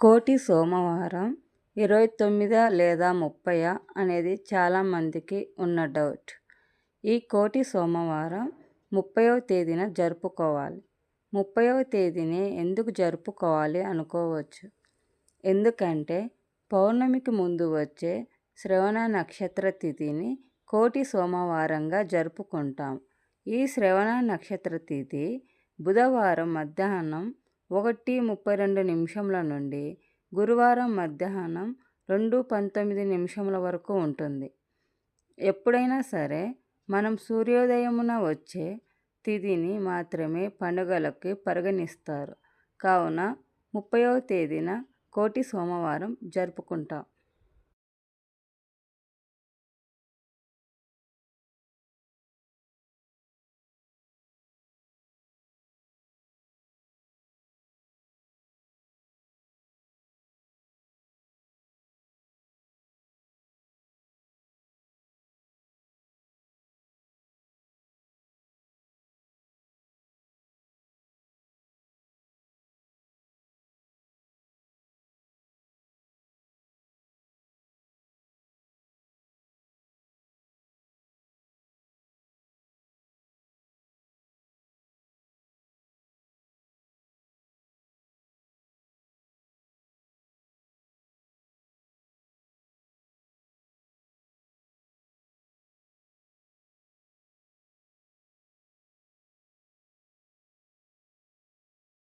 కోటి సోమవారం 29 లేదా 30 అనేది చాలామందికి ఉన్న డౌట్. ఈ కోటి సోమవారం 30వ తేదీన జరుపుకోవాలి. 30వ తేదీనే ఎందుకు జరుపుకోవాలి అనుకోవచ్చు. ఎందుకంటే పౌర్ణమికి ముందు వచ్చే శ్రవణ నక్షత్ర తిథిని కోటి సోమవారంగా జరుపుకుంటాం. ఈ శ్రవణ నక్షత్ర తిథి బుధవారం మధ్యాహ్నం 1:32 నుండి గురువారం మధ్యాహ్నం 2:19 వరకు ఉంటుంది. ఎప్పుడైనా సరే మనం సూర్యోదయమున వచ్చే తిథిని మాత్రమే పండుగలకి పరిగణిస్తారు. కావున 30వ తేదీన కోటి సోమవారం జరుపుకుంటాం.